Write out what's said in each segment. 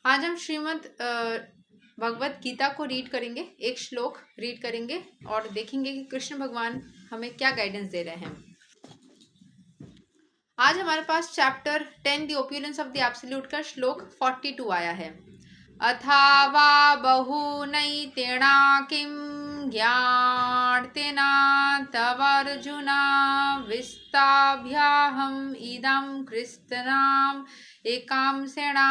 आज हम श्रीमद् भगवत गीता को रीड करेंगे, एक श्लोक रीड करेंगे और देखेंगे कि कृष्ण भगवान हमें क्या गाइडेंस दे रहे हैं। आज हमारे पास chapter 10 the opulence of the absolute का श्लोक 42 आया है। अथावा बहुनैतेणा किं ज्ञातेना तवर्जुना विस्ताभ्याहम् इदं कृष्णाम् एकांशेणा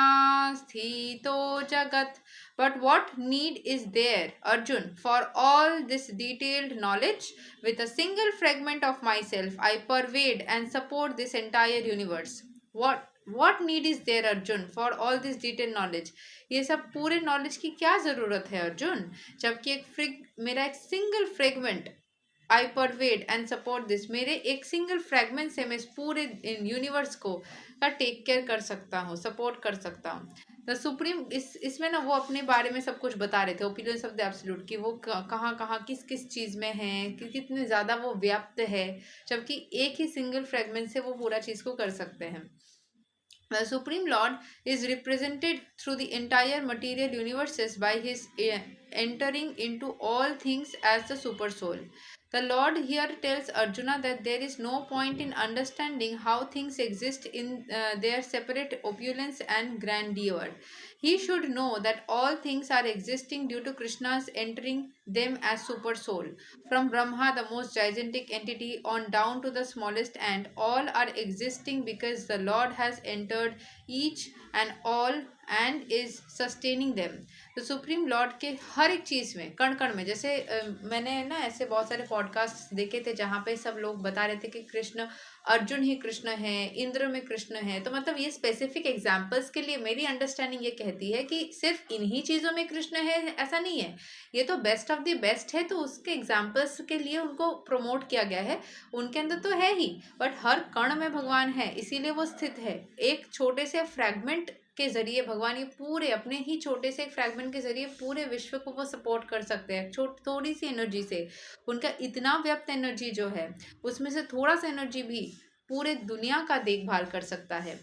स्थितो जगत्। But what need is there, Arjun, for all this detailed knowledge? With a single fragment of myself, I pervade and support this entire universe. What need is there, Arjun, for all this detailed knowledge? ये सब पूरे knowledge की क्या जरूरत है अर्जुन, जबकि मेरा एक single fragment I pervade and support this, मेरे एक सिंगल फ्रेगमेंट से मैं इस पूरे यूनिवर्स को का टेक केयर कर सकता हूँ, सपोर्ट कर सकता हूँ। द सुप्रीम इसमें ना वो अपने बारे में सब कुछ बता रहे थे, ओपिनियंस ऑफ द एब्सोल्यूट, कि वो कहाँ कहाँ किस किस चीज़ में है, कि कितने ज़्यादा वो व्याप्त है, जबकि एक ही सिंगल फ्रेगमेंट से वो पूरा चीज़ को कर सकते हैं। The Supreme Lord is represented through the entire material universes by his entering into all things as the Super Soul. The Lord here tells Arjuna that there is no point in understanding how things exist in their separate opulence and grandeur. He should know that all things are existing due to Krishna's entering them as Super Soul. From Brahma, the most gigantic entity, on down to the smallest ant, all are existing because the Lord has entered each and all and is sustaining them. तो supreme Lord के हर एक चीज़ में, कण कण में, जैसे मैंने ना ऐसे बहुत सारे पॉडकास्ट देखे थे जहाँ पे सब लोग बता रहे थे कि कृष्ण, अर्जुन ही कृष्ण है, इंद्र में कृष्ण है। तो मतलब ये स्पेसिफिक एग्जाम्पल्स के लिए मेरी अंडरस्टैंडिंग ये कहती है कि सिर्फ इन्हीं चीज़ों में कृष्ण है ऐसा नहीं है, ये तो बेस्ट ऑफ द बेस्ट है, तो उसके एग्जाम्पल्स के लिए उनको प्रमोट किया गया है। उनके अंदर तो है ही, बट हर कण में भगवान है, इसीलिए वो स्थित है। एक छोटे से फ्रैगमेंट के जरिए भगवान ये पूरे अपने ही छोटे से एक फ्रैगमेंट के जरिए पूरे विश्व को वो सपोर्ट कर सकते हैं, थोड़ी सी एनर्जी से। उनका इतना व्याप्त एनर्जी जो है, उसमें से थोड़ा सा एनर्जी भी पूरे दुनिया का देखभाल कर सकता है।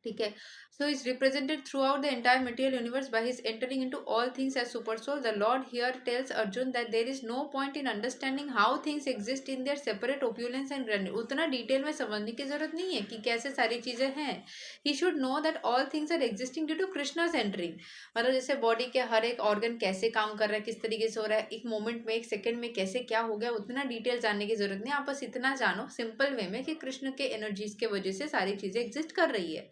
ठीक है, so is represented throughout the entire material universe by his entering into all things as super soul. The Lord here tells Arjun that there is no point in understanding how things exist in their separate opulence and grandeur. उतना detail में समझने की जरूरत नहीं है कि कैसे सारी चीजें हैं। He should know that all things are existing due to Krishna's entering. मतलब जैसे बॉडी के हर एक ऑर्गन कैसे काम कर रहा है, किस तरीके से हो रहा है, एक मोमेंट में, एक सेकंड में कैसे क्या हो गया, उतना डिटेल जानने की जरूरत नहीं। आप बस इतना जानो सिंपल वे में कि कृष्ण के एनर्जीज के वजह से सारी चीजें एग्जिस्ट कर रही है,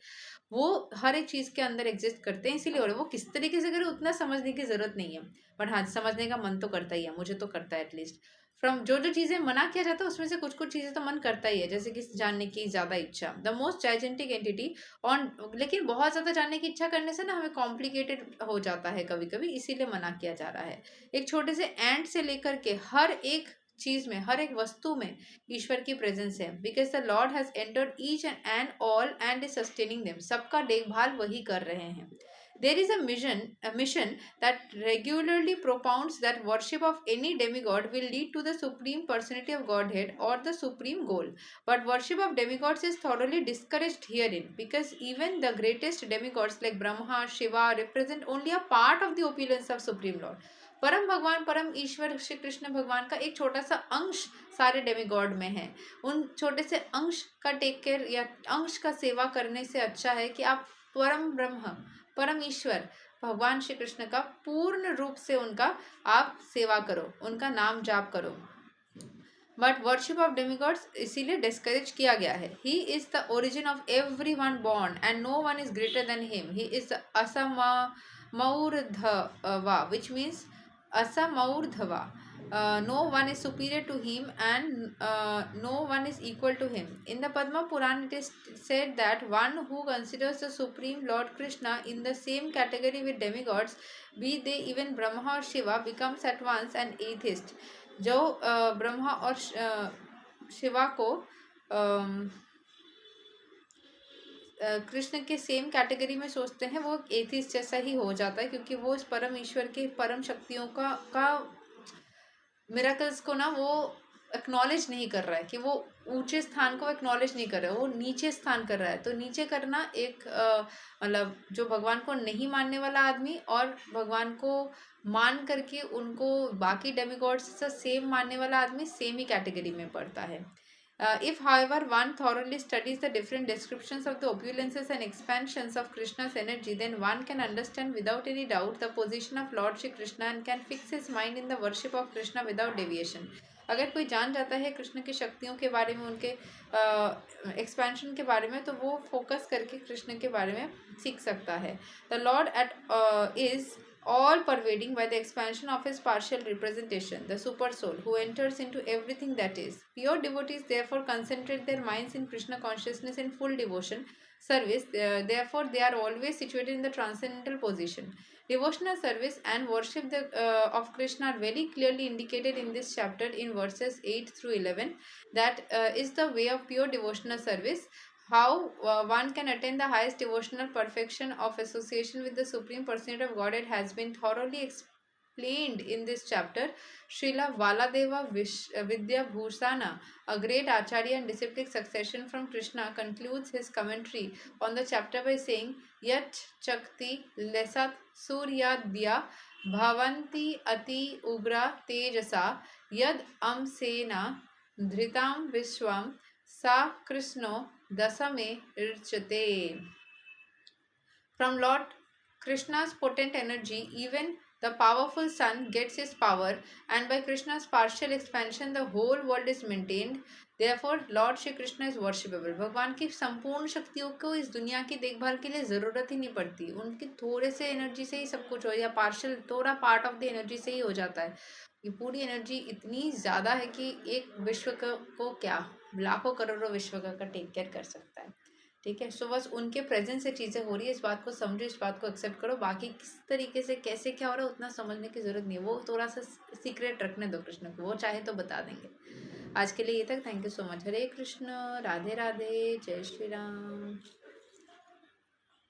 वो हर एक चीज़ के अंदर एग्जिस्ट करते हैं, इसीलिए। और वो किस तरीके से करें उतना समझने की ज़रूरत नहीं है, बट हाँ समझने का मन तो करता ही है, मुझे तो करता है एटलीस्ट। फ्रॉम जो जो चीज़ें मना किया जाता है उसमें से कुछ कुछ चीज़ें तो मन करता ही है, जैसे कि जानने की ज़्यादा इच्छा, the most gigantic entity on. लेकिन बहुत ज़्यादा जानने की इच्छा करने से ना हमें कॉम्प्लिकेटेड हो जाता है कभी कभी, इसीलिए मना किया जा रहा है। एक छोटे से एंट से लेकर के हर एक चीज में, हर एक वस्तु में ईश्वर की प्रेजेंस है, because the Lord has entered each and all and is sustaining them. सबका देखभाल वही कर रहे हैं। There is a mission that regularly propounds that worship of any demigod will lead to the supreme personality of Godhead or the supreme goal. But worship of demigods is thoroughly discouraged herein, because even the greatest demigods like Brahma, Shiva represent only a part of the opulence of Supreme Lord. परम भगवान, परम ईश्वर श्री कृष्ण भगवान का एक छोटा सा अंश सारे डेमिगॉड में है। उन छोटे से अंश का टेक केयर या अंश का सेवा करने से अच्छा है कि आप परम ब्रह्म, परम ईश्वर भगवान श्री कृष्ण का पूर्ण रूप से उनका आप सेवा करो, उनका नाम जाप करो। बट वर्शिप ऑफ डेमिगॉड्स इसीलिए डिस्करेज किया गया है। He is the origin of every one born and no one is greater than him. He is असमौर्धवा, विच मीन्स असमौर्धवा. No one is superior to him and no one is equal to him. In the Padma Puran, it is said that one who considers the Supreme Lord Krishna in the same category with demigods, be they even Brahma or Shiva, becomes at once an atheist. जो ब्रह्मा और शिवा को कृष्ण के same category में सोचते हैं, वो atheist जैसा ही हो जाता है, क्योंकि वो इस परम ईश्वर के परम शक्तियों का मिराकल्स को ना वो एक्नॉलेज नहीं कर रहा है, कि वो ऊंचे स्थान को एक्नॉलेज नहीं कर रहा है, वो नीचे स्थान कर रहा है। तो नीचे करना एक मतलब जो भगवान को नहीं मानने वाला आदमी और भगवान को मान करके उनको बाकी डेमिगॉड्स से सेम मानने वाला आदमी सेम ही कैटेगरी में पड़ता है। If, however, one thoroughly studies the different descriptions of the opulences and expansions of Krishna's energy, then one can understand without any doubt the position of Lord Shri Krishna and can fix his mind in the worship of Krishna without deviation. अगर कोई जान जाता है कृष्ण की शक्तियों के बारे में, उनके एक्सपेंशन के बारे में, तो वो फोकस करके कृष्ण के बारे में सीख सकता है। The Lord at is all pervading by the expansion of his partial representation, the super soul, who enters into everything that is. Pure devotees therefore concentrate their minds in Krishna consciousness in full devotion service, therefore they are always situated in the transcendental position. Devotional service and worship of Krishna are very clearly indicated in this chapter in verses 8 through 11. That is the way of pure devotional service. How one can attain the highest devotional perfection of association with the Supreme Personality of Godhead has been thoroughly explained in this chapter. Srila Valadeva Vidya Bhusana, a great acharya and disciplic succession from Krishna, concludes his commentary on the chapter by saying, Yat Chakti Lesat Suryadya Bhavanti Ati Ugra Tejasa Yad Amsena Dhritam Vishwam Sa Krishno Dasame Irchate. From Lord Krishna's potent energy, even the powerful sun gets his power, and by Krishna's partial expansion, the whole world is maintained. Therefore, Lord Shri Krishna is worshipable. भगवान की संपूर्ण शक्तियों को इस दुनिया की देखभाल के लिए ज़रूरत ही नहीं पड़ती, उनके थोड़े से एनर्जी से ही सब कुछ हो, या पार्शियल थोड़ा पार्ट ऑफ द एनर्जी से ही हो जाता है। ये पूरी एनर्जी इतनी ज़्यादा है कि एक विश्व को क्या लाखों करोड़ों विश्व का टेक केयर कर सकता है। ठीक है, सो बस उनके प्रेजेंस से चीज़ें हो रही है, इस बात को समझो, इस बात को एक्सेप्ट करो। बाकी किस तरीके से कैसे क्या हो रहा है उतना समझने की ज़रूरत नहीं है, वो थोड़ा सा सीक्रेट रखने दो कृष्ण को, वो चाहे तो बता देंगे। आज के लिए ये तक। Thank you so much. Hare Krishna, Radhe Radhe, जय श्री राम।